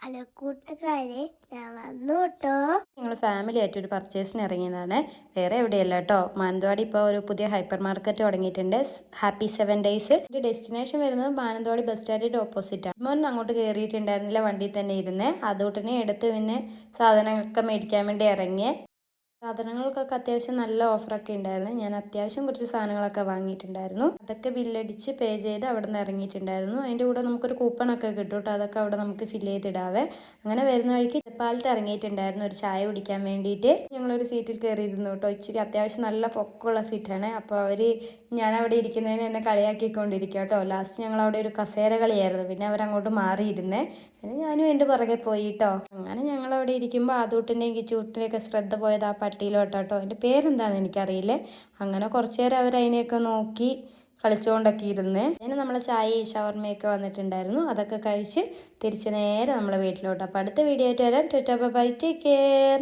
Hello കൂട്ടുകാരെ, ഞാൻ വന്നു കേട്ടോ. ഞങ്ങൾ ഫാമിലി ആയിട്ട് ഒരു പർച്ചേസിന് ഇറങ്ങിയതാണ്. വേറെ എവിടെയല്ല കേട്ടോ. മാനന്തവാടി ഇപ്പോൾ ഒരു പുതിയ ഹൈപ്പർ മാർക്കറ്റ് തുടങ്ങിയിട്ടുണ്ട്, ഹാപ്പി 7 ഡേയ്സ്. എൻ്റെ ഡെസ്റ്റിനേഷൻ വരുന്നത് മാനന്തവാടി ബസ് സ്റ്റാൻഡിൻ്റെ ഓപ്പോസിറ്റാണ്. മോൻ അങ്ങോട്ട് കയറിയിട്ടുണ്ടായിരുന്നില്ല, വണ്ടിയിൽ തന്നെ ഇരുന്ന്. അതുകൊണ്ടു എടുത്ത് പിന്നെ സാധനങ്ങളൊക്കെ മേടിക്കാൻ വേണ്ടി ഇറങ്ങിയേ. സാധനങ്ങൾക്കൊക്കെ അത്യാവശ്യം നല്ല ഓഫറൊക്കെ ഉണ്ടായിരുന്നു. ഞാൻ അത്യാവശ്യം കുറച്ച് സാധനങ്ങളൊക്കെ വാങ്ങിയിട്ടുണ്ടായിരുന്നു. അതൊക്കെ ബില്ലടിച്ച് പേ ചെയ്ത് അവിടെ നിന്ന് ഇറങ്ങിയിട്ടുണ്ടായിരുന്നു. അതിൻ്റെ കൂടെ നമുക്കൊരു കൂപ്പണൊക്കെ കിട്ടും കേട്ടോ. അതൊക്കെ അവിടെ നമുക്ക് ഫില്ല് ചെയ്തിടാവേ. അങ്ങനെ വരുന്ന വഴിക്ക് ചെപ്പാലത്ത് ഇറങ്ങിയിട്ടുണ്ടായിരുന്നു ഒരു ചായ കുടിക്കാൻ വേണ്ടിയിട്ട്. ഞങ്ങളൊരു സീറ്റിൽ കയറിയിരുന്നു കേട്ടോ. ഇച്ചിരി അത്യാവശ്യം നല്ല പൊക്കമുള്ള സീറ്റാണ്. അപ്പോൾ ഞാൻ അവിടെ ഇരിക്കുന്നതിന് എന്നെ കളിയാക്കിക്കൊണ്ടിരിക്കുക കേട്ടോ. ലാസ്റ്റ് ഞങ്ങൾ അവിടെ ഒരു കസേര കളിയായിരുന്നു. പിന്നെ അവരങ്ങോട്ട് മാറിയിരുന്നേ. പിന്നെ ഞാനും എൻ്റെ പുറകെ പോയി കേട്ടോ. അങ്ങനെ ഞങ്ങളവിടെ ഇരിക്കുമ്പോൾ ആദൂട്ടിൻ്റെയും കിച്ചൂട്ടിൻ്റെയൊക്കെ ശ്രദ്ധ പോയത് ആ പട്ടിയിലോട്ടാട്ടോ. എൻ്റെ പേരെന്താണെന്ന് എനിക്കറിയില്ലേ. അങ്ങനെ കുറച്ച് നേരം അവരതിനെയൊക്കെ നോക്കി കളിച്ചുകൊണ്ടൊക്കെ ഇരുന്ന്. അതിന് നമ്മളെ ചായയും ഷവർമയൊക്കെ വന്നിട്ടുണ്ടായിരുന്നു. അതൊക്കെ കഴിച്ച് തിരിച്ച് നേരെ നമ്മളെ വീട്ടിലോട്ട്. അപ്പോൾ അടുത്ത വീഡിയോ ആയിട്ട് വരാം. Tata bye bye, take care.